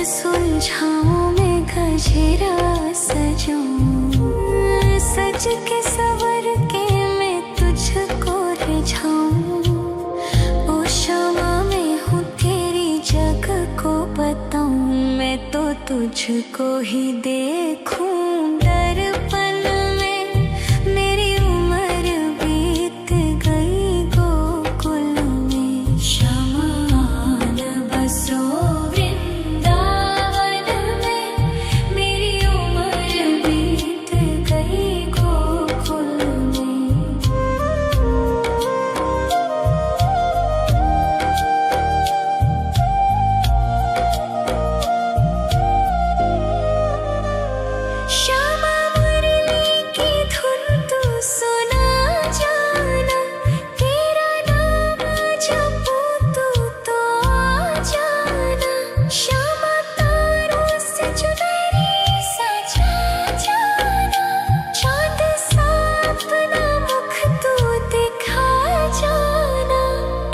सुलझाऊं मैं गजरा सजाऊं, सज के सवर के मैं तुझको रिझाऊं। ओ शमा मैं हूँ तेरी जग को बताऊं, मैं तो तुझको ही देखूं दर्पण में। मेरी उम्र बीत गई गोकुल में, शमान बसो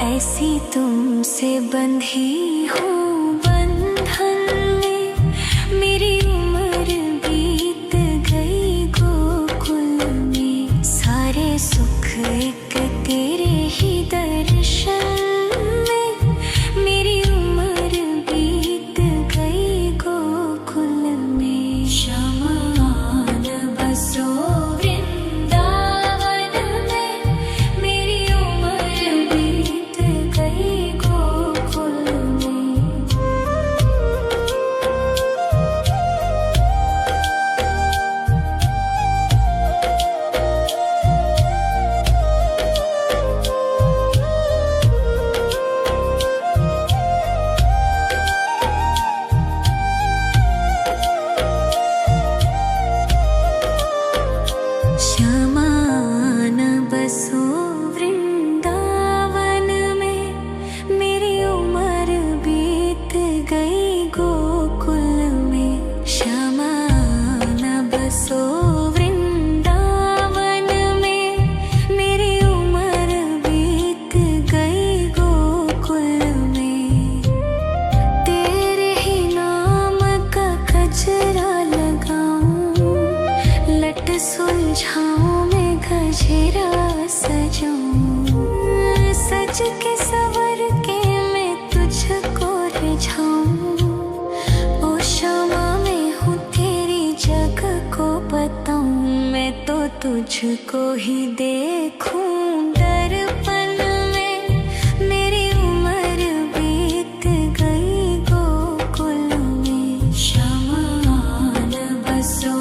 ऐसी तुमसे बंधी हूँ बंधन में। मेरी उम्र बीत गई गोकुल में, सारे सुख एक तेरे ही दर्शन में। मेरी उम्र बीत गई गोकुल में, शमान बसो सुलझाऊं मैं गजरा सजाऊं, सज के सवर के मैं तुझको रिझाऊं। ओ शमा मैं हूँ तेरी जग को बताऊं, मैं तो तुझको ही देखूं दर्पण में। मेरी उम्र बीत गई गोकुल में, शमान बसो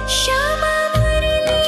श्यामा मुरली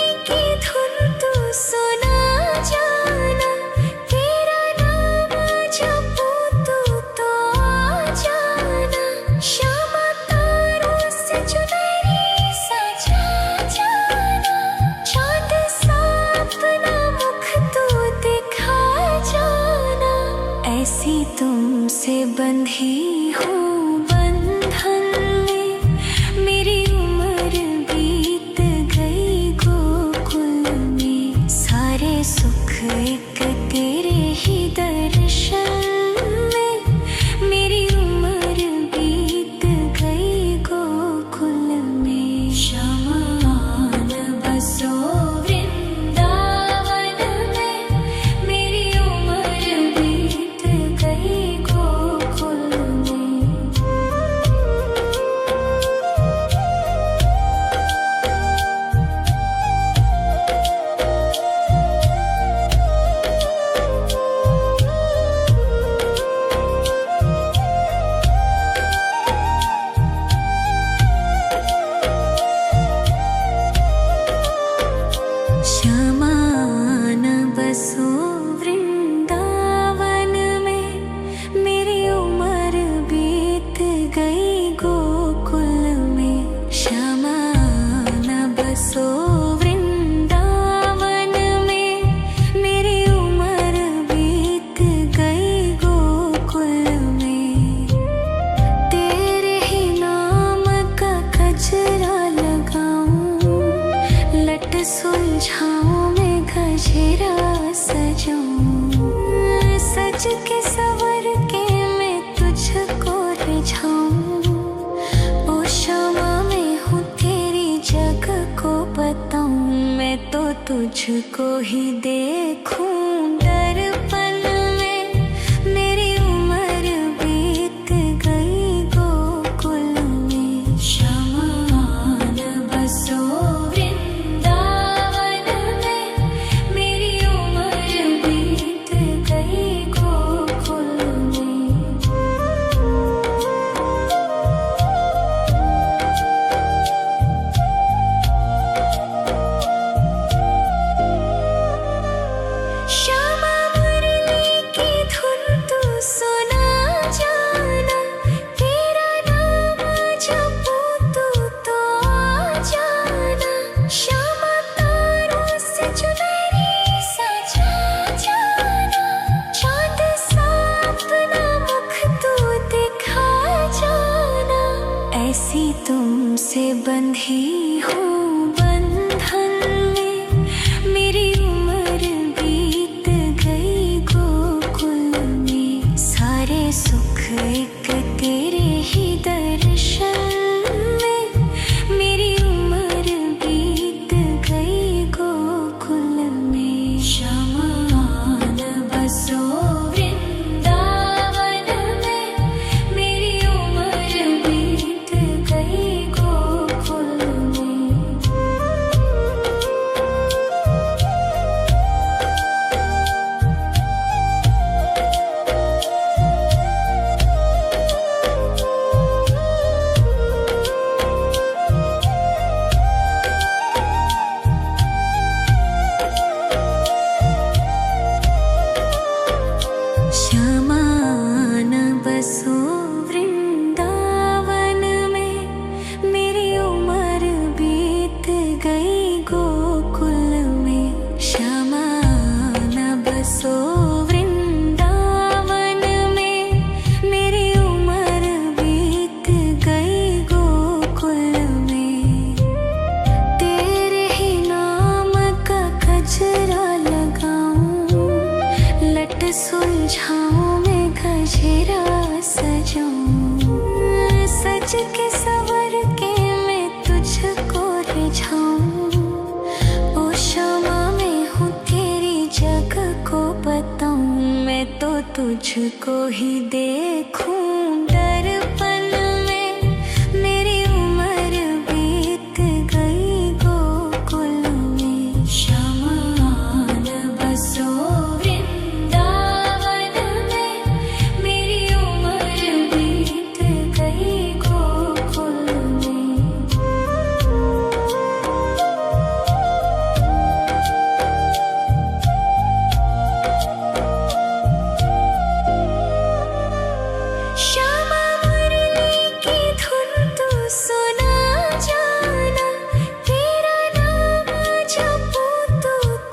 गजरा सजाऊं, सज के सवर के मैं तुझको रिझाऊं। ओ शामा मैं हूँ तेरी जग को बताऊं, मैं तो तुझको ही देखूं दर्पण में। मेरी उम्र बीत गई गोकुल में, शमान बसो वृंदावन में। मेरी उम्र बीत गई गोकुल में। श्यामा मुरली की धुन तू सुना जाना, तेरा नाम जपूं तो आ जाना। श्यामा तारों से चुनरी सजा जाना, चांद सा अपना मुख तू दिखा जाना। ऐसी तुमसे बंधी हूँ बंधन में, मेरी उम्र बीत गई गोकुल में। सारे सुख एक तेरे ही दर्शन में, मेरी उम्र बीत गई गोकुल में। शमान बसो वृंदावन में, मेरी उम्र बीत गई गोकुल में। श्यामान बसो वृंदावन में, मेरी उम्र बीत गई गोकुल में। श्यामान बसो वृंदावन में, मेरी उम्र बीत गई गोकुल में। तेरे ही नाम का गजरा लगाऊं, लट सुलझाऊं मैं गजरा सजाऊं। सज के सवर के मैं तुझको रिझाऊं। ओ शामा मैं हूँ तेरी जग को बताऊं, मैं तो तुझको ही देखूं दर्पण में। मेरी उम्र बीत गई गोकुल में। शमान बसो वृंदावन में, मेरी उम्र बीत गई गोकुल में। श्यामा मुरली की धुन तू सुना जाना, तेरा नाम जपूं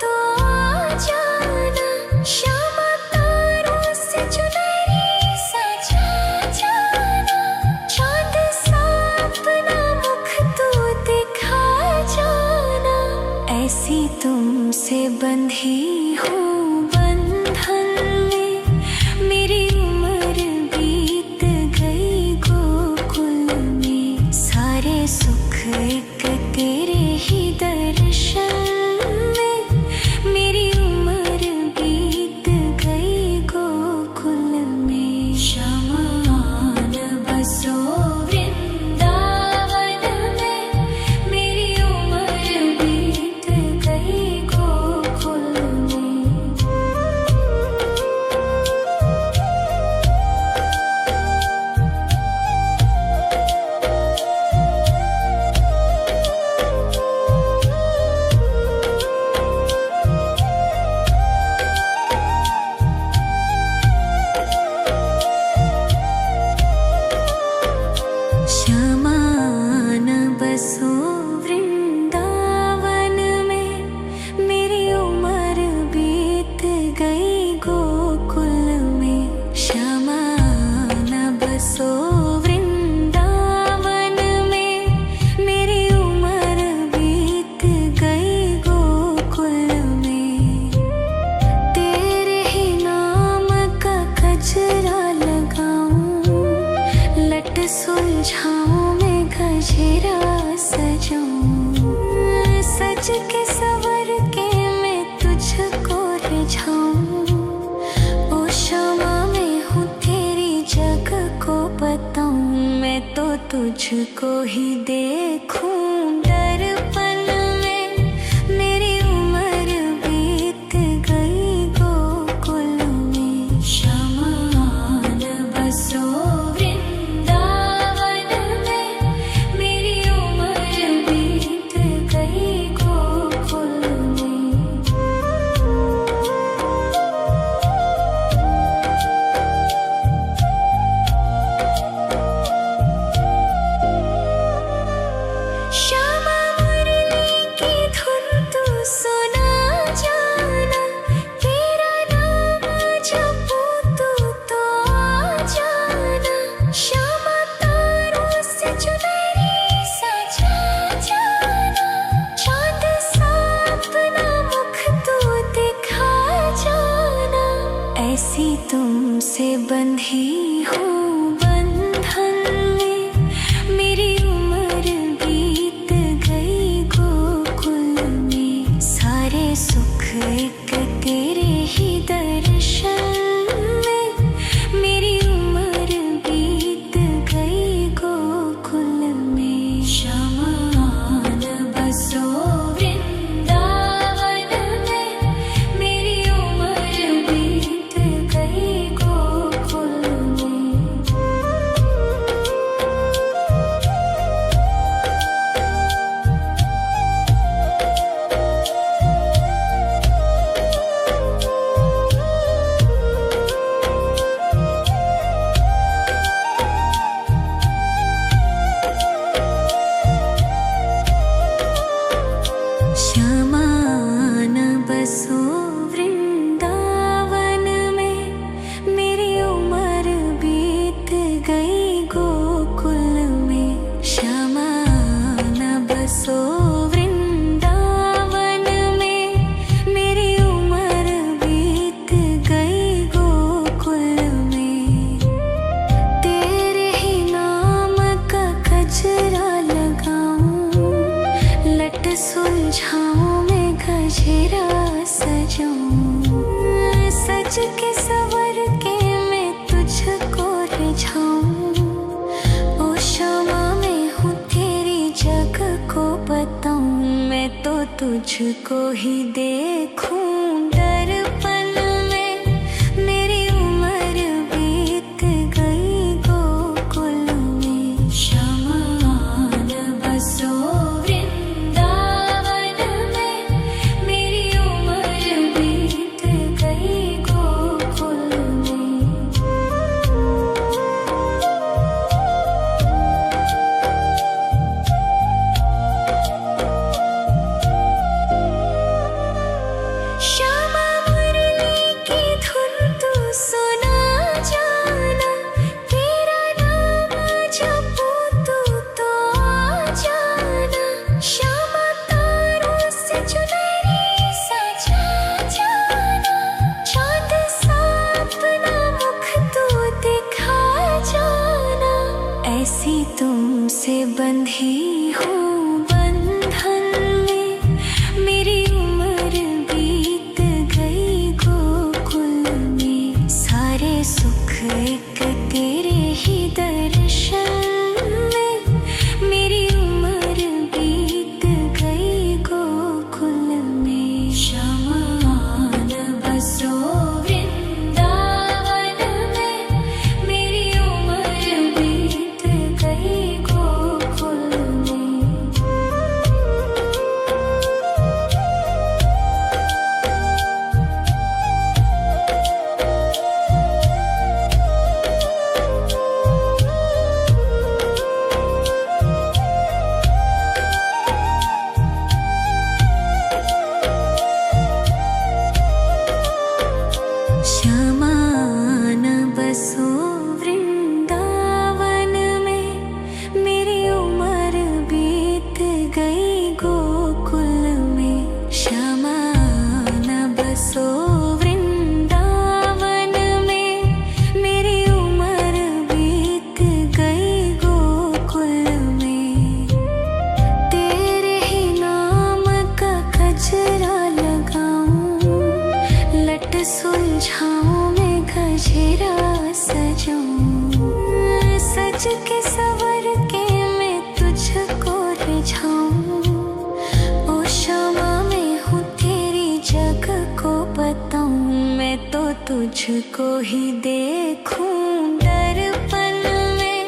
तो आ जाना। श्यामा तारों से चुनरी सजा जाना, चांद सा अपना मुख तू दिखा जाना। ऐसी तुमसे बंधी हूँ बंधन में, मेरी उम्र बीत गई गोकुल में। सारे सुख एक तेरे ही दर्शन में, मेरी उम्र बीत गई गोकुल में। शमान बसो वृंदावन में, मेरी उम्र बीत गई गोकुल में। सजाऊं, सज के सवर के मैं तुझको रिझाऊं। ओ शमा मैं हूँ तेरी जग को बताऊं, मैं तो तुझको ही देखूं। दर्पण में मेरी उम्र बीत गई गोकुल में, शमान बसो वृंदावन में, मेरी उम्र बीत गई गोकुल में। श्यामा मुरली की धुन तू सुना जाना, तेरा नाम जपूं तो आ जाना। श्यामा तारों से चुनरी सजा जाना, चांद सा अपना मुख तू दिखा जाना। ऐसी तुमसे बंधी हूँ बंधन में, मेरी उम्र बीत गई गोकुल में। सारे सुख एक तेरे ही दर्शन में, मेरी उम्र बीत गई गोकुल में। शमान बसो वृंदावन में, मेरी उम्र बीत गई गोकुल में। श्यामान बसो वृंदावन में, मेरी उम्र बीत गई गोकुल में। श्यामान बसो वृंदावन में, मेरी उम्र बीत गई गोकुल में। तेरे ही नाम का गजरा लगाऊं, लट सुलझाऊं मैं गजरा सजाऊं। सज के सवर के मैं तुझको रिझाऊं। ओ शमा मैं हूँ तेरी जग को बताऊं, मैं तो तुझको ही देखूं। दर्पण में मेरी उम्र बीत गई गोकुल में। शमान बसो वृंदावन में, मेरी उम्र बीत गई गोकुल में। श्यामा मुरली की धुन तू सुना जाना, तेरा नाम जपूं तो आ जाना। सज के सवर के मैं तुझको रिझाऊं। ओ क्षमा मैं हूँ तेरी जग को बताऊं। मैं तो तुझको ही देखूं दर्पण में।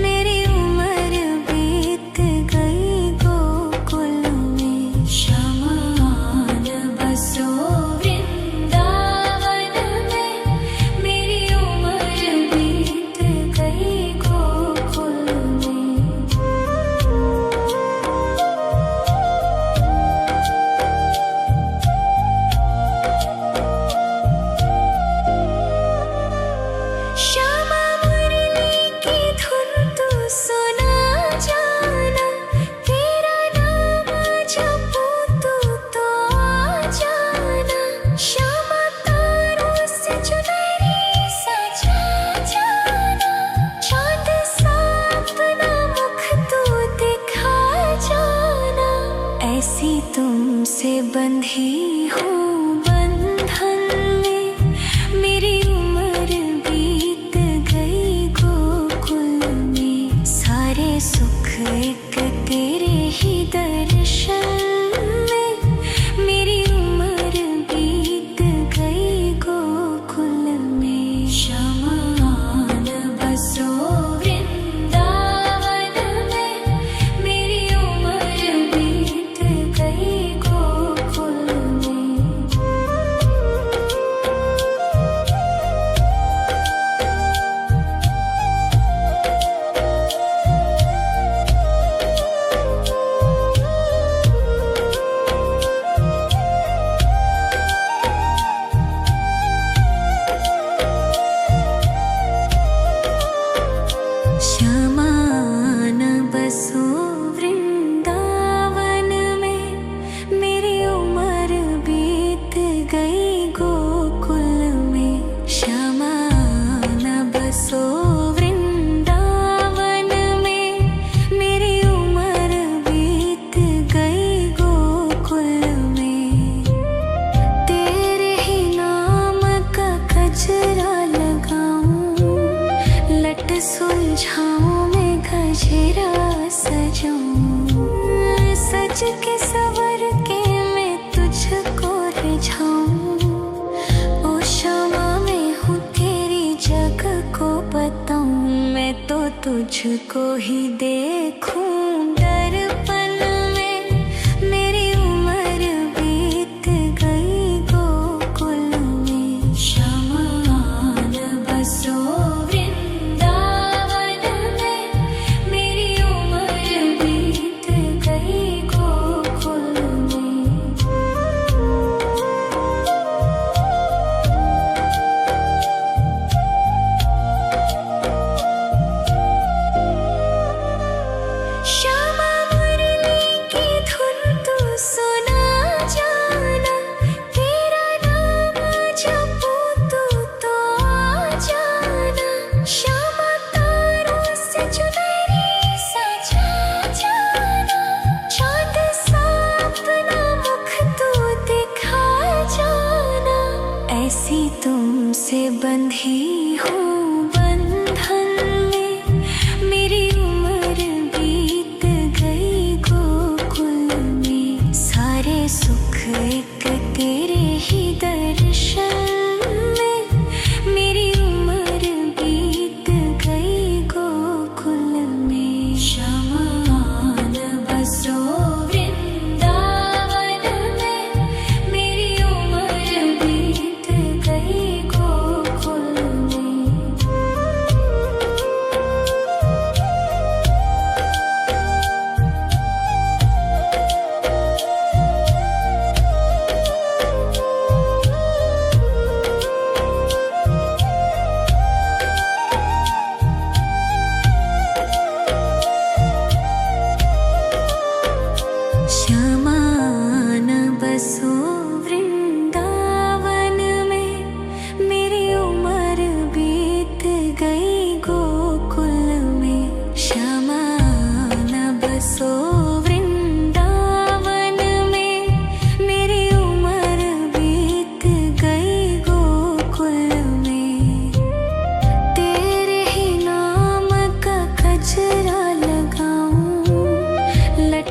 मेरी उम्र बीत गई गोकुल में। श्यामान बसो वृंदावन में। मेरी उम्र बीत गई गोकुल में। श्यामा मुरली की धुन तू सुना जाना। तेरा नाम जपूं तू तो आ जाना। श्यामा तारों से चुनरी सजा जाना। चाँद सा अपना मुख तू दिखा जाना। ऐसी तुमसे बंधी हूँ बंधन में। मेरी उम्र बीत गई गोकुल में। सारे सुख एक तेरे ही दर्शन में। मेरी उम्र बीत गई गोकुल में। श्यामान बसो वृंदावन में। मेरी उम्र बीत गई गोकुल में। श्यामान बसो वृंदावन में। मेरी उम्र बीत गई गोकुल में। श्यामान बसो वृंदावन में। मेरी उम्र बीत गई गोकुल में। तेरे ही नाम का गजरा लगाऊं। लट सुलझाऊं मैं गजरा सजाऊं। सज के सवर के मैं तुझको रिझाऊं। ओ क्षमा मैं हूँ तेरी जग को बताऊं। मैं तो तुझको ही देखूं दर्पण में। मेरी उम्र बीत गई गोकुल में। श्यामान बसो वृंदावन में। मेरी उम्र बीत गई गोकुल में।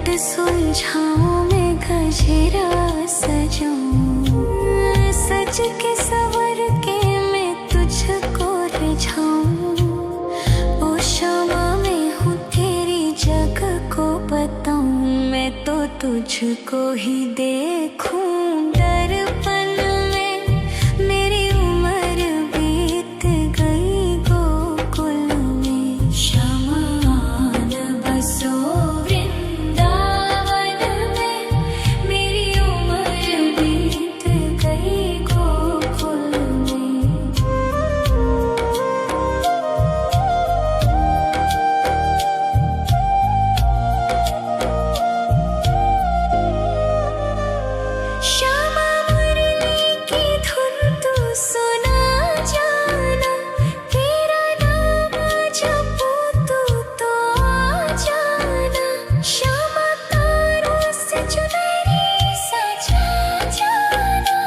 लट सुलझाऊं मैं गजरा सजाऊं, सज के सवर के मैं तुझको रिझाऊं। ओ शामा मैं हूँ तेरी जग को बताऊं, मैं तो तुझको ही देखूं दर्पण में। मेरी उम्र बीत गई गोकुल में, श्यामा आन बसो वृंदावन में। मेरी उम्र बीत गई गोकुल में। श्यामा मुरली की धुन तू सुना जाना, तेरा नाम जपूं तो आ जाना। श्यामा तारों से चुनरी सजा जाना,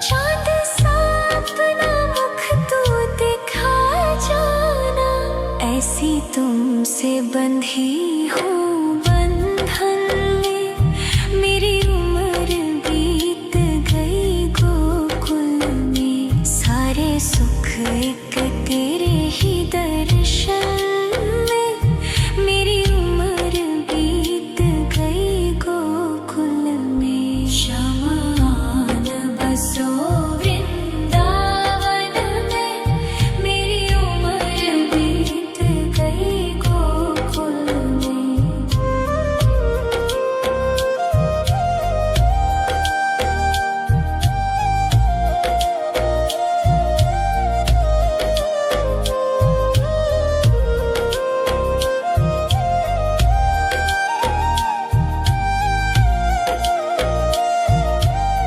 चांद सा अपना मुख तू दिखा जाना। ऐसी तुमसे बंधी हूँ बंधन में, मेरी उम्र बीत गई गोकुल में। सारे सुख एक तेरे ही दर्शन में, मेरी उम्र बीत गई गोकुल में। श्यामा आन बसो वृंदावन में, मेरी उम्र बीत गई गोकुल में।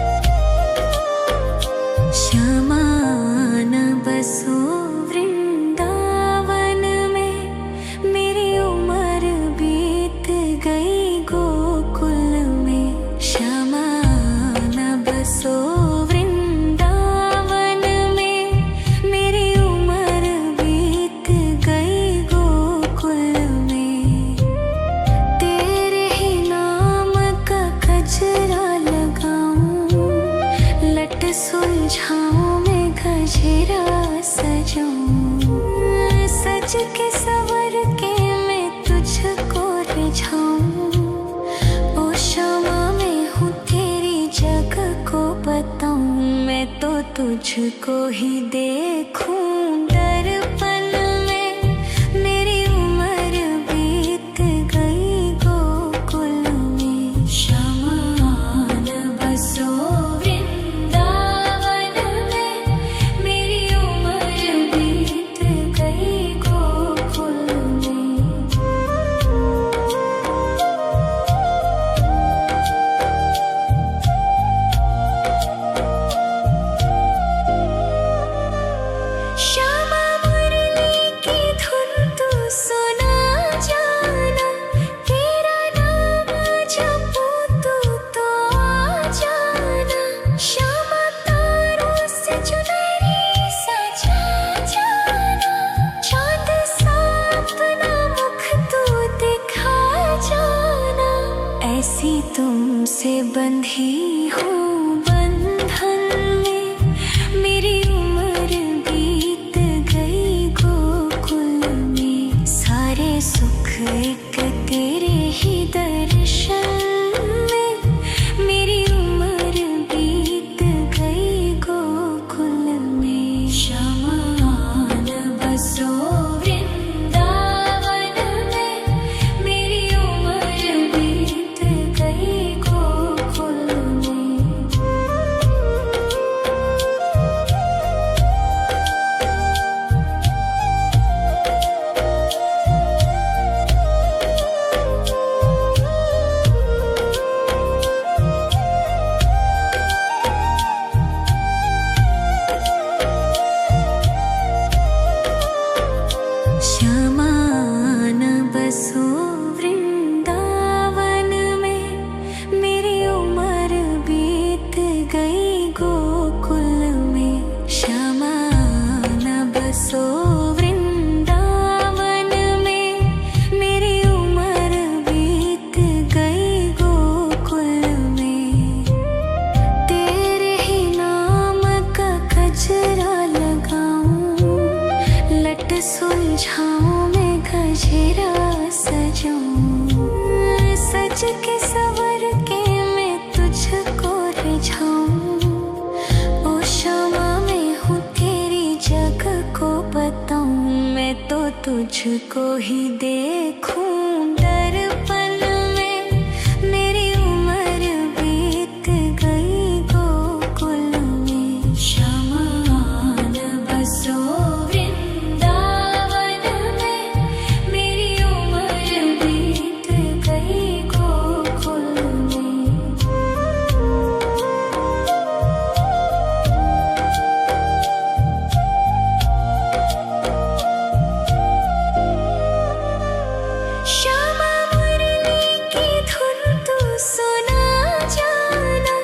श्यामा आन बसो वृंदावन में, मेरी उम्र बीत गई गोकुल में। श्यामा आन बसो वृंदावन में, मेरी उम्र बीत गई गोकुल में। तेरे ही नाम का गजरा लगाऊं, लट सुलझाऊं मैं गजरा सजाऊं, सज के सवर के मैं तुझको रिझाऊं। ओ शामा मैं हूँ तेरी जग को बताऊं, मैं तो तुझको ही देखूं दर्पण में। मेरी उम्र बीत गई गोकुल में, श्यामा आन बसो वृंदावन में। मेरी उम्र बीत गई गोकुल में। श्यामा मुरली की धुन तू सुना जाना, तेरा नाम जपूं तो आ जाना। श्यामा तारों से चुनरी सजा जाना, चांद सा अपना मुख तू दिखा जाना। ऐसी तुमसे बंधी हूँ बंधन में, मेरी उम्र बीत गई गोकुल में। सारे सुख एक तेरे ही दर्शन में, मेरी उम्र बीत गई गोकुल में। श्यामा आन बसो वृंदावन में, मेरी उम्र बीत गई गोकुल में। तुझको ही देखूं दर्पण में। मेरी उम्र बीत गई गोकुल में। शमान बसो वृंदावन में। मेरी उम्र बीत गई गोकुल में। श्यामा मुरली की धुन तू सुना जाना।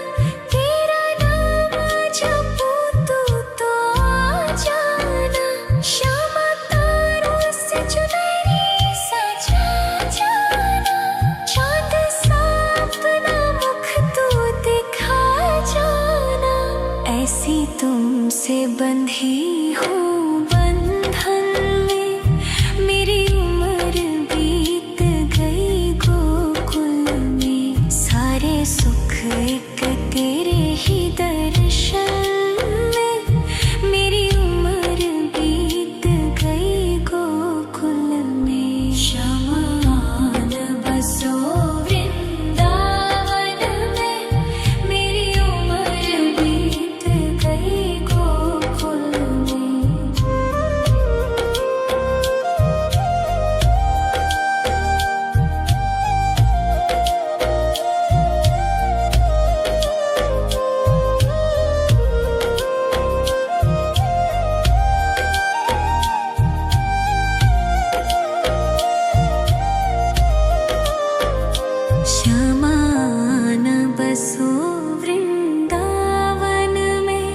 तेरा नाम जपूं तो आ जाना। श्यामा तारों से चुनरी सजा जाना। चांद सा अपना मुख तू दिखा जाना। ऐसी तुमसे बंधी हूँ बंधन में। मेरी उम्र बीत गई गोकुल में। सारे सुख एक तेरे ही दर्शन में। मेरी उम्र बीत गई गोकुल में। शमान बसो वृंदावन में। मेरी उम्र बीत गई गोकुल में। श्यामान बसो वृंदावन में।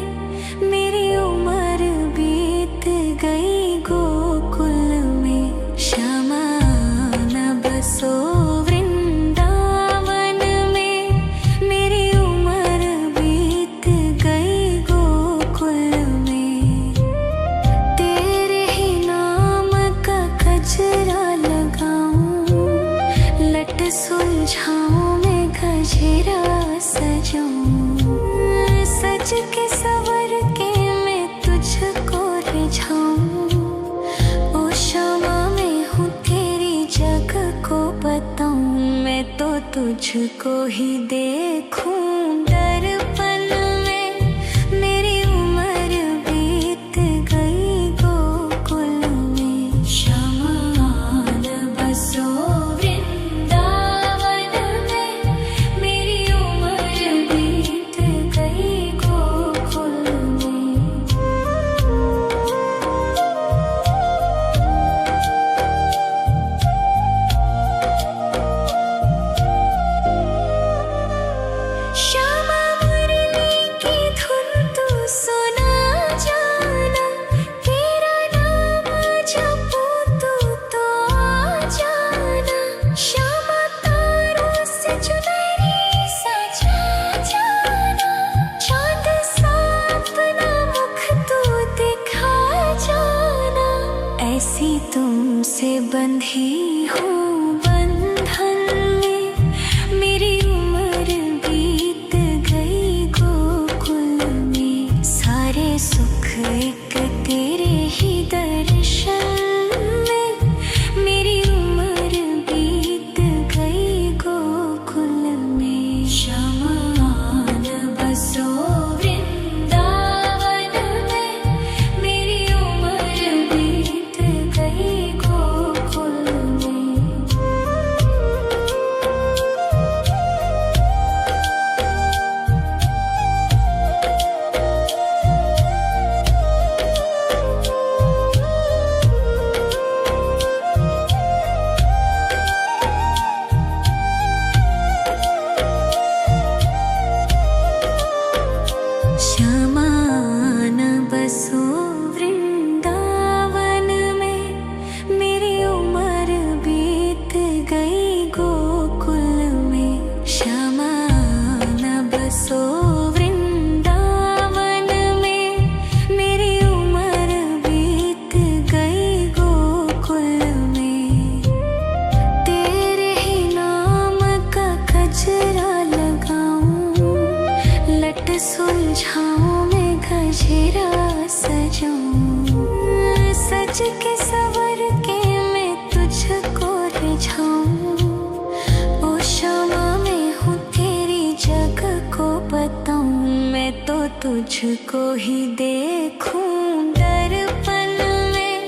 मेरी उम्र बीत गई गोकुल में। श्यामान बसो वृंदावन में। मेरी उम्र बीत गई गोकुल में। तेरे ही नाम का गजरा लगाऊं। लट सुलझाऊं मैं गजरा सजाऊं। सज के सवर के मैं तुझको रिझाऊं। ओ श्यामा मैं हूँ तेरी जग को बताऊं। मैं तो तुझको ही देखूं दर्पण में। मेरी उम्र बीत गई गोकुल में। शमान बसो वृंदावन में। मेरी उम्र बीत गई गोकुल में। श्यामा मुरली की धुन तू सुना जाना। तेरा नाम जपूं तो आ जाना। श्यामा तारों से चुनरी सजा जाना। चांद सा अपना मुख तू दिखा जाना। ऐसी तुमसे बंधी हूँ बंधन में। मेरी उम्र बीत गई गोकुल में। सारे सुख एक तेरे ही दर्शन में। मेरी उम्र बीत गई गोकुल में। शमान बसो वृंदावन में। मेरी उम्र बीत गई गोकुल में। श्यामान बसो वृंदावन में। मेरी उम्र बीत गई गोकुल में। श्यामान बसो वृंदावन में। मेरी उम्र बीत गई गोकुल में। तेरे ही नाम का गजरा लगाऊं। लट सुलझाऊं मैं गजरा सजाऊं। सज के सवर के तुझको ही देखूं दर्पण में।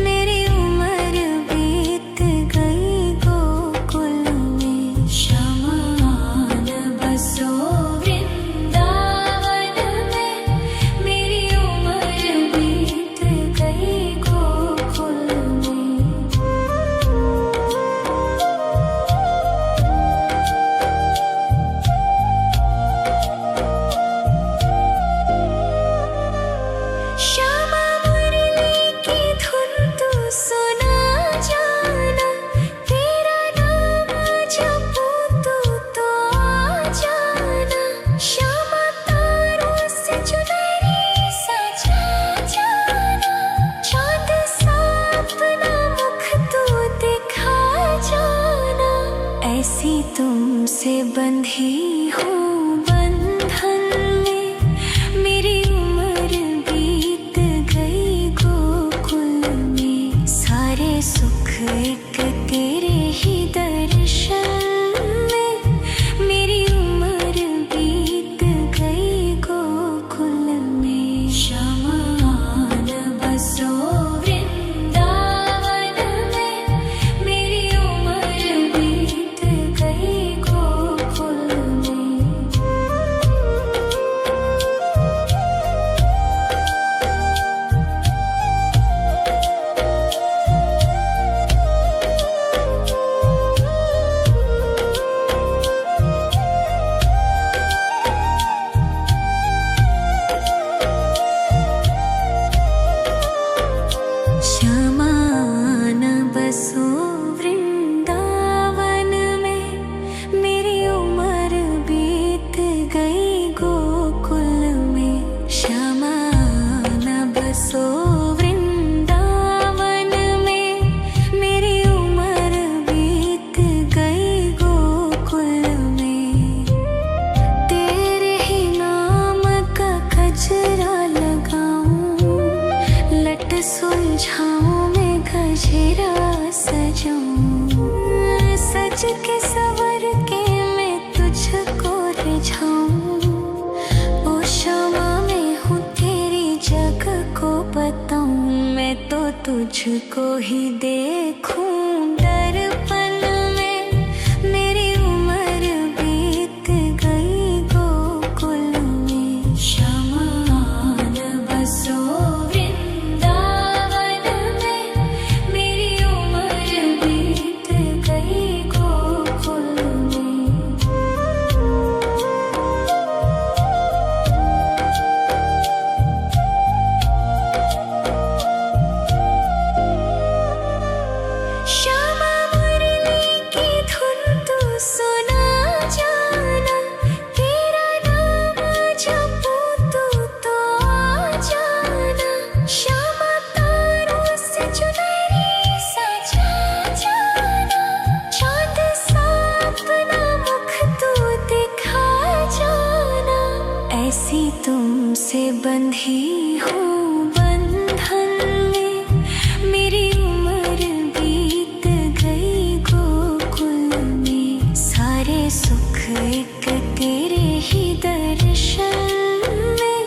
मेरी उम्र बीत गई गोकुल में। शमान बसो वृंदावन में। मेरी उम्र बीत गई गोकुल में। श्यामा मुरली की धुन तू सुना जाना। तेरा नाम जपूं तो आ जाना। श्यामा तारों से चुनरी सजा जाना। चाँद सा अपना मुख तू दिखा जाना। ऐसी तुमसे बंधी हूँ बंधन में। मेरी उम्र बीत गई गोकुल में। सारे सुख एक तेरे ही दर्शन में। मेरी उम्र बीत गई गोकुल में। शमान बसो वृंदावन में। मेरी उम्र बीत गई गोकुल में। शमान बसो वृंदावन में। मेरी उम्र बीत गई गोकुल में। शमान बसो वृंदावन में। मेरी उम्र बीत गई गोकुल में। तेरे ही नाम का गजरा लगाऊं। लट सुलझाऊं मैं गजरा सजाऊं। सज के सवर के मैं तुझको रिझाऊं। ओ क्षमा मैं हूँ तेरी जग को बताऊं। मैं तो तुझको ही देखूं दर्पण में। मेरी उम्र बीत गई गोकुल में। शमान बसो वृंदावन में। मेरी उम्र बीत गई गोकुल में। श्यामा मुरली की धुन तू सुना जाना। तेरा नाम जपूं तो आ जाना। श्यामा तारों से चुनरी सजा जाना। चाँद सा अपना मुख तू दिखा जाना। ऐसी तुमसे बंधी हूँ बंधन में। मेरी उम्र बीत गई गोकुल में। सारे सुख एक तेरे ही दर्शन में।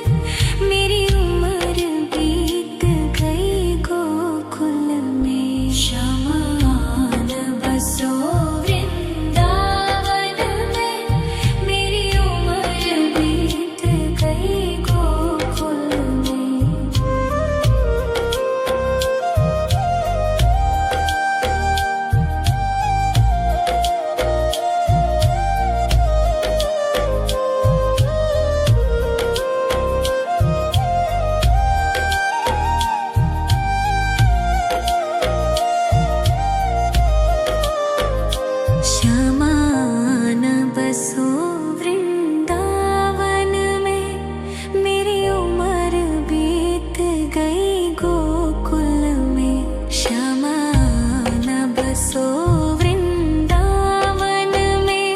मेरी उम्र बीत गई गोकुल में। शमान बसो वृंदावन में। मेरी उम्र बीत गई गोकुल में। शमान बसो वृंदावन में। मेरी उम्र बीत गई गोकुल में। शमान बसो वृंदावन में।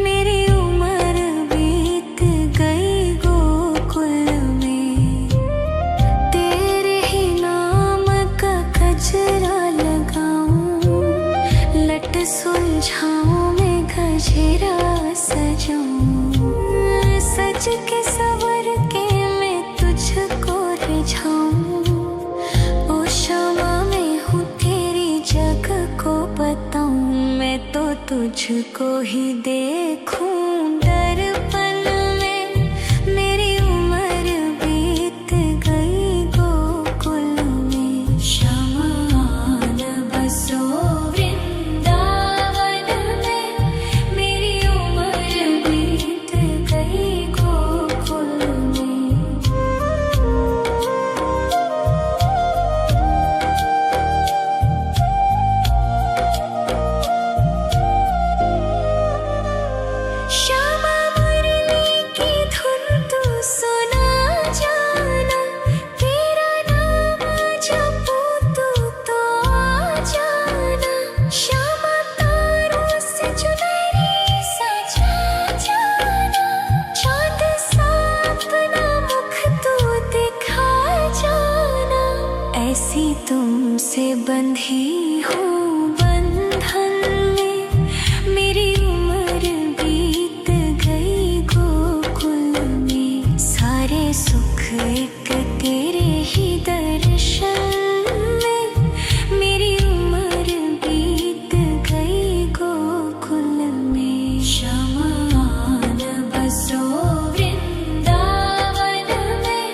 मेरी उम्र बीत गई गोकुल में। तेरे ही नाम का गजरा लगाऊं। लट सुलझाऊं मैं गजरा सजाऊं। सज के सवर के तुझको ही देखूं दर्पण में। मेरी उम्र बीत गई गोकुल में। शमान बसो वृंदावन में। मेरी उम्र बीत गई गोकुल में। श्यामा मुरली की धुन तू सुना जाना। तेरा नाम जपूं तो आ जाना। श्यामा तारों से चुनरी सजा जाना। चाँद सा अपना मुख तू दिखा जाना। ऐसी तुमसे बंधी हूँ बंधन में। मेरी उम्र बीत गई गोकुल में। सारे सुख एक तेरे ही दर्शन में। मेरी उम्र बीत गई गोकुल में। शमान बसो वृंदावन में।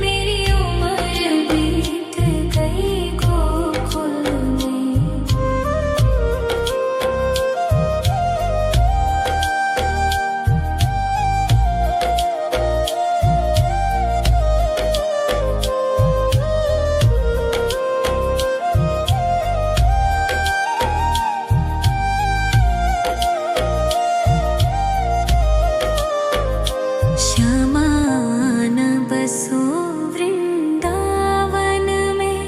मेरी उम्र बीत गई गोकुल में। श्यामान बसो वृंदावन में।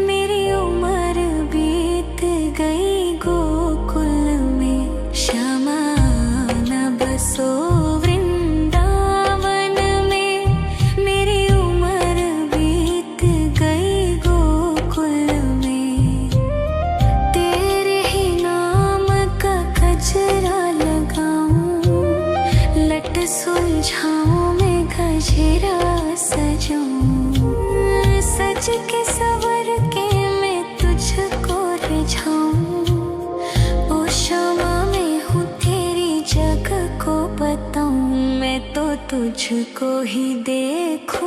मेरी उम्र बीत गई गोकुल में। श्यामान बसो वृंदावन में। मेरी उम्र बीत गई गोकुल में। तेरे ही नाम का गजरा लगाऊं। लट सुलझाऊं मैं गजरा सजाऊं। सज के सवर के मैं तुझको रिझाऊं। ओ श्यामा मैं हूँ तेरी जग को बताऊं। मैं तो तुझको ही देखूं